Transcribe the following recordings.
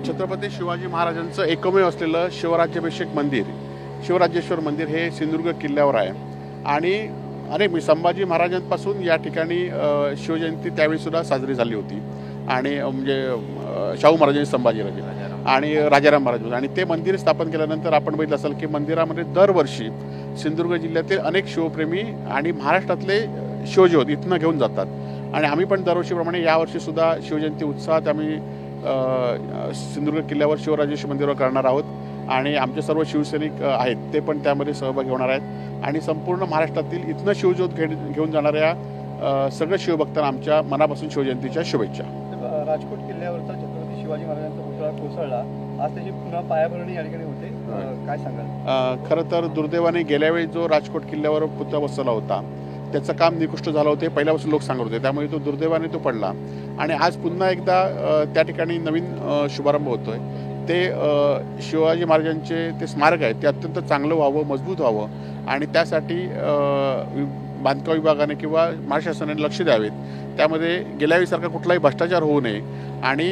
छत्रपती शिवाजी महाराजांचं एकमेव असलेलं शिवराज्याभिषेक मंदिर, शिवराजेश्वर मंदिर हे सिंधुदुर्ग किल्ल्यावर आहे. आणि मी संभाजी महाराजांपासून या ठिकाणी शिवजयंती त्यावेळीसुद्धा साजरी झाली होती. आणि म्हणजे शाहू महाराजांनी, संभाजीराजे आणि राजाराम महाराज. आणि ते मंदिर स्थापन केल्यानंतर आपण बघितलं असेल की मंदिरामध्ये दरवर्षी सिंधुदुर्ग जिल्ह्यातील अनेक शिवप्रेमी आणि महाराष्ट्रातले शिवज्योत इथनं घेऊन जातात. आणि आम्ही पण दरवर्षीप्रमाणे यावर्षीसुद्धा शिवजयंती उत्साहात आम्ही सिंधुदुर्ग किल्ल्यावर शिवराजेश्वर मंदिरावर करणार आहोत. आणि आमचे सर्व शिवसैनिक आहेत ते पण त्यामध्ये सहभागी होणार आहेत. आणि संपूर्ण महाराष्ट्रातील इथनं शिवज्योत घेऊन जाणाऱ्या सगळ्या शिवभक्तांना आमच्या मनापासून शिवजयंतीच्या शुभेच्छा. राजकोट किल्ल्यावरचा छत्रपती शिवाजी महाराजांचा पुतळा कोसळला, आज त्याची पुन्हा पायाभरणी या ठिकाणी होते, काय सांगाल? खरं तर दुर्दैवाने गेल्या वेळी जो राजकोट किल्ल्यावर पुतळा बसवला होता त्याचं काम निकृष्ट झालं होते, पहिल्यापासून लोक सांगत होते, त्यामुळे तो दुर्दैवाने तो पडला. आणि आज पुन्हा एकदा त्या ठिकाणी नवीन शुभारंभ होतोय. ते शिवाजी महाराजांचे ते स्मारक आहे ते अत्यंत चांगलं व्हावं, मजबूत व्हावं आणि त्यासाठी बांधकाम विभागाने किंवा महाराष्ट्र शासनाने लक्ष द्यावेत. त्यामध्ये गेल्यावेळीसारखा कुठलाही भ्रष्टाचार होऊ नये आणि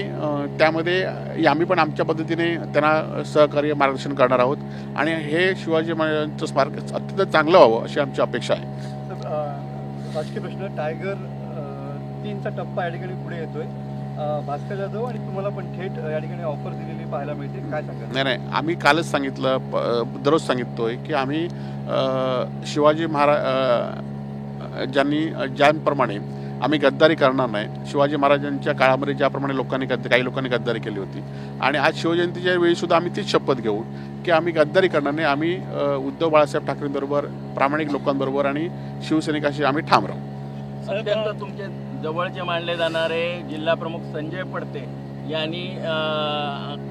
त्यामध्ये आम्ही पण आमच्या पद्धतीने त्यांना सहकार्य मार्गदर्शन करणार आहोत. आणि हे शिवाजी महाराजांचं स्मारक अत्यंत चांगलं व्हावं अशी आमची अपेक्षा आहे. राजकीय प्रश्न, टायगर 3चा टप्पा या ठिकाणी पुढे येतोय. भास्कर जाधव आणि तुम्हाला पण थेट या ठिकाणी ऑफर दिलेली पाहायला मिळते, काय सांगा? नाही, आम्ही कालच सांगितलं, दररोज सांगिततोय की आम्ही शिवाजी महाराज ज्याप्रमाणे आम्ही गद्दारी करणार नाही. शिवाजी महाराजांच्या काळामध्ये ज्याप्रमाणे काही लोकांनी गद्दारी केली होती आणि आज शिवजयंतीच्या वेळीसुद्धा आम्ही तीच शपथ घेऊ की आम्ही गद्दारी करणार नाही. आम्ही उद्धव बाळासाहेब ठाकरेंबरोबर, प्रामाणिक लोकांबरोबर आणि शिवसैनिकांशी आम्ही ठाम राहू. अत्यंत तुमचे जवळचे मानले जाणारे जिल्हा प्रमुख संजय पडते यांनी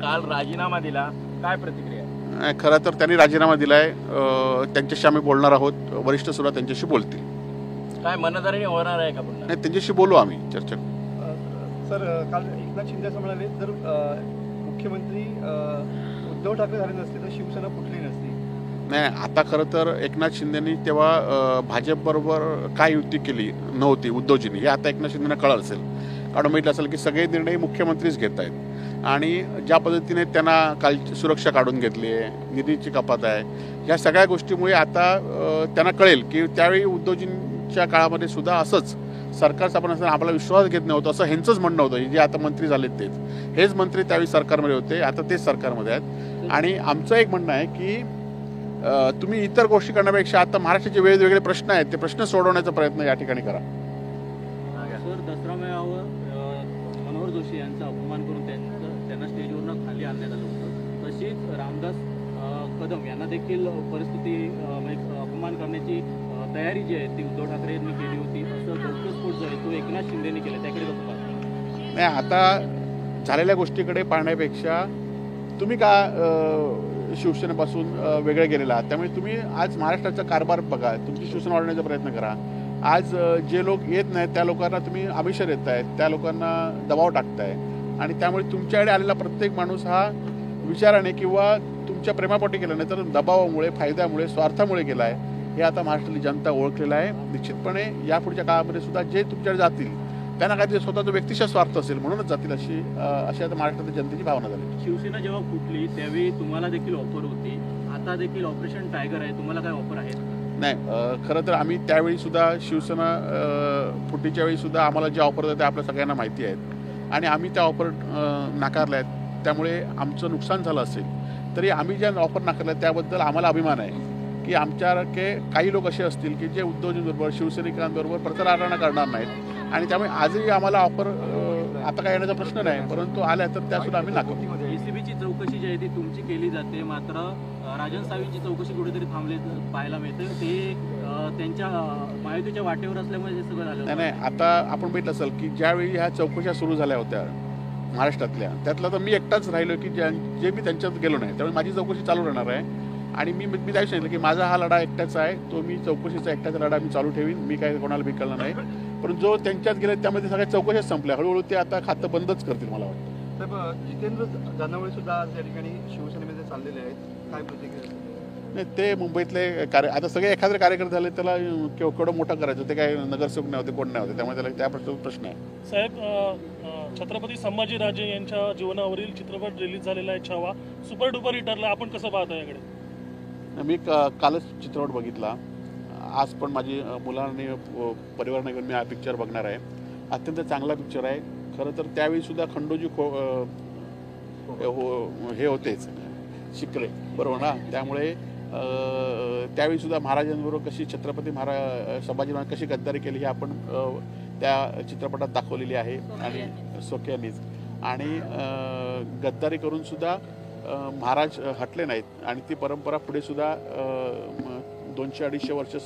काल राजीनामा दिला, काय प्रतिक्रिया? खरं तर त्यांनी राजीनामा दिलाय, त्यांच्याशी आम्ही बोलणार आहोत, वरिष्ठ सुद्धा त्यांच्याशी बोलतील. काय मनधरणी होणार आहे का पुन्हा? नाही, त्यांच्याशी बोलू आम्ही, चर्चा. सर, काल एकनाथ शिंदे असं म्हणाले, जर मुख्यमंत्री उद्धव ठाकरे झाले नसते तर शिवसेना फुटली नसती. नाही, आता खरं तर एकनाथ शिंदेनी तेव्हा भाजपबरोबर काय युती केली नव्हती उद्धवजींनी, हे आता एकनाथ शिंदेना कळलं असेल. कारण माहीत असेल की सगळे निर्णय मुख्यमंत्रीच घेत आहेत. आणि ज्या पद्धतीने त्यांना काल सुरक्षा काढून घेतली आहे, निधीची कपात आहे, ह्या सगळ्या गोष्टीमुळे आता त्यांना कळेल की त्यावेळी उद्धवजींच्या काळामध्ये सुद्धा असंच सरकार स्थापन असताना आपला विश्वास घेत नव्हतं असं ह्यांचंच म्हणणं होतं. जे आता मंत्री झालेत हेच मंत्री त्यावेळी सरकारमध्ये होते, आता तेच सरकारमध्ये आहेत. आणि आमचं एक म्हणणं आहे की तुम्ही इतर गोष्टी करण्यापेक्षा आता महाराष्ट्राचे वेगवेगळे प्रश्न आहेत, ते प्रश्न सोडवण्याचा प्रयत्न या ठिकाणी करा. सर, दसरा मेळाव्यावर मनोहर जोशी यांचा अपमान करून त्यांना स्टेजवरून खाली आणण्यात आलं होतं. तशीच रामदास कदम यांना देखील परिस्थिती अपमान करण्याची तयारी जी आहे ती उद्धव ठाकरे यांनी केली होती, असं गौप्यस्फोट जो आहे तो एकनाथ शिंदेने केला, त्याकडे कसं पाहता? नाही, आता झालेल्या गोष्टीकडे पाहण्यापेक्षा तुम्ही का शिवसेनेपासून वेगळे गेलेला आहात, त्यामुळे तुम्ही आज महाराष्ट्राचा कारभार बघा, तुमची शिवसेना वाढवण्याचा प्रयत्न करा. आज जे लोक येत नाहीत त्या लोकांना तुम्ही आमिषात येत आहेत, त्या लोकांना दबाव टाकताय. आणि त्यामुळे तुमच्याकडे आलेला प्रत्येक माणूस हा विचाराने किंवा तुमच्या प्रेमापोटी केला नाही तर दबावामुळे, फायद्यामुळे, स्वार्थामुळे गेला आहे. हे आता महाराष्ट्रातली जनता ओळखलेलं आहे. निश्चितपणे यापुढच्या काळामध्ये सुद्धा जे तुमच्याकडे जातील त्यांना काहीतरी स्वतःचा व्यक्तिशः स्वार्थ असेल म्हणूनच जातील, अशी आता महाराष्ट्रातील जनतेची भावना झाली. शिवसेना जेव्हा फुटली त्यावेळी तुम्हाला देखील ऑफर होती, आता देखील ऑपरेशन टायगर आहे, तुम्हाला काय ऑफर आहे? नाही, खरं तर आम्ही त्यावेळी सुद्धा शिवसेना फुटीच्या वेळी सुद्धा आम्हाला ज्या ऑफर होत्या त्या आपल्या सगळ्यांना माहिती आहेत आणि आम्ही त्या ऑफर नाकारल्या आहेत. त्यामुळे आमचं नुकसान झालं असेल तरी आम्ही ज्या ऑफर नाकारल्या त्याबद्दल आम्हाला अभिमान आहे की आमच्यासारखे काही लोक असे असतील की जे उद्धवजींबरोबर, शिवसैनिकांबरोबर प्रचारांना करणार नाहीत. आणि त्यामुळे आजही आम्हाला ऑफर आता काय येण्याचा प्रश्न नाही, परंतु आल्या तर त्यासुद्धा आम्ही नाकारतो. एसीबीची चौकशी जी आहे ती तुमची केली जाते, मात्र राजन सावींची चौकशी कुठेतरी थांबले पाहायला मिळते. ते त्यांच्या महायुतीच्या वाटेवर असल्यामुळे हे सगळं झालं. नाही, आता आपण बघितलं असेल की ज्यावेळी ह्या चौकशा सुरू झाल्या होत्या महाराष्ट्रातल्या, त्यातला तर मी एकटाच राहिलो की जे मी त्यांच्यात गेलो नाही, त्यामुळे माझी चौकशी चालू राहणार आहे. आणि मी त्याही सांगितलं की माझा हा लढा एकट्याचा आहे, तो मी चौकशीचा एकट्याचा लढा मी चालू ठेवीन, मी काय कोणाला भिकलणार नाही. पण जो त्यांच्यात गेले त्यामध्ये सगळ्या चौकशाच संपल्या, हळूहळू ते आता खातं बंदच करतील मला वाटतं. साहेब, जितेंद्र जानवळे सुद्धा आज या ठिकाणी शिवसेनेमध्ये चाललेले आहेत, काय प्रतिक्रिया? नाही, ते मुंबईतले आता सगळे एखादे कार्यकर्ते झाले त्याला केवढं मोठं करायचं, ते काय नगरसेवक नाही होते, कोण नाही होते, त्यामुळे त्याला त्या प्रश्न आहे. साहेब, छत्रपती संभाजीराजे यांच्या जीवनावरील चित्रपट रिलीज झालेला आहे छावा, सुपर डुपर हिट ठरला. आपण कसं पाहता याकडे? मी कालच चित्रपट बघितला. आज पण माझी मुलांनी परिवाराने घेऊन मी हा पिक्चर बघणार आहे. अत्यंत चांगला पिक्चर आहे. खरं तर त्यावेळीसुद्धा खंडोजी हे होतेच शिकले, बरोबर ना. त्यामुळे त्यावेळीसुद्धा महाराजांबरोबर कशी छत्रपती संभाजी महाराज कशी गद्दारी केली हे आपण त्या चित्रपटात दाखवलेली आहे. आणि सोक्यानीच आणि गद्दारी करूनसुद्धा महाराज हटले नाहीत आणि ती परंपरा पुढे सुद्धा 200-250 वर्ष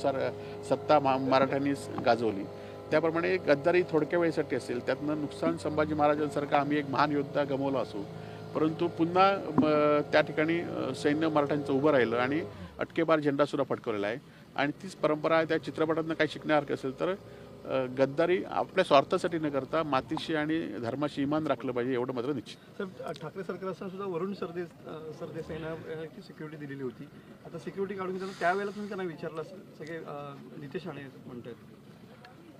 सत्ता मराठ्यांनी गाजवली. त्याप्रमाणे गद्दारी थोडक्या वेळेसाठी असेल, त्यातनं नुकसान संभाजी महाराजांसारखा आम्ही एक महान योद्धा गमावला असू, परंतु पुन्हा त्या ठिकाणी सैन्य मराठ्यांचं उभं राहिलं आणि अटकेबार झेंडासुद्धा फडकवलेला आहे. आणि तीच परंपरा त्या चित्रपटातनं काही शिकण्यासारखं असेल तर गद्दारी आपल्या स्वार्थासाठी न करता मातीशी आणि धर्माशी इमान राखलं पाहिजे, एवढं मात्र निश्चित. तर ठाकरे सरकार असताना सुद्धा वरुण सरदेसाईंना सिक्युरिटी दिलेली होती. आता सिक्युरिटी काढून घेताना त्यावेळेला तुम्ही त्यांना विचारलं असेल, सगळे नितेश राणे म्हणतात.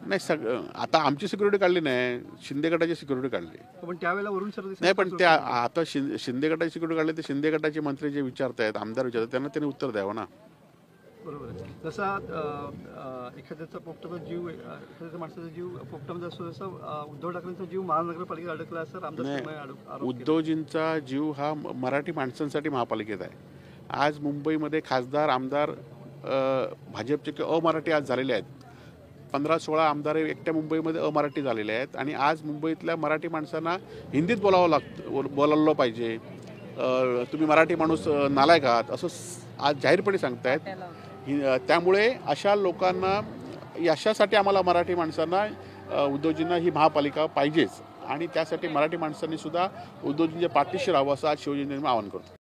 नाही, आता आमची सिक्युरिटी काढली नाही, शिंदे गटाची सिक्युरिटी काढली. पण त्यावेळेला वरुण सरदेसाई नाही, पण त्या आता शिंदे गटाची सिक्युरिटी काढली तर शिंदे गटाचे मंत्री जे विचारतायत, आमदार विचारतात, त्यांना त्यांनी उत्तर द्यावं ना. बरोबर आहे. जसा एखाद्याचा पोपटाचा जीव, एखाद्याचा माणसाचा जीव पोपटामध्ये असतो, तसा उद्धव ठाकरेंचा जीव महानगरपालिकेत अडकला असं रामदास उद्धवजींचा जीव हा मराठी माणसांसाठी महापालिकेत आहे. आज मुंबईमध्ये खासदार आमदार भाजपचे किंवा अमराठी आज झालेले आहेत. 15-16 आमदार एकट्या मुंबईमध्ये अमराठी झालेले आहेत. आणि आज मुंबईतल्या मराठी माणसांना हिंदीत बोलावलं पाहिजे. तुम्ही मराठी माणूस नालायक आहात असं आज जाहीरपणे सांगतायत. त्यामुळे अशा लोकांना, अशासाठी आम्हाला मराठी माणसांना उद्धवजींना ही महापालिका पाहिजेच. आणि त्यासाठी मराठी माणसांनी सुद्धा उद्धवजींच्या पाठीशी राहावं असं आज शिवजींनी आवाहन करतो.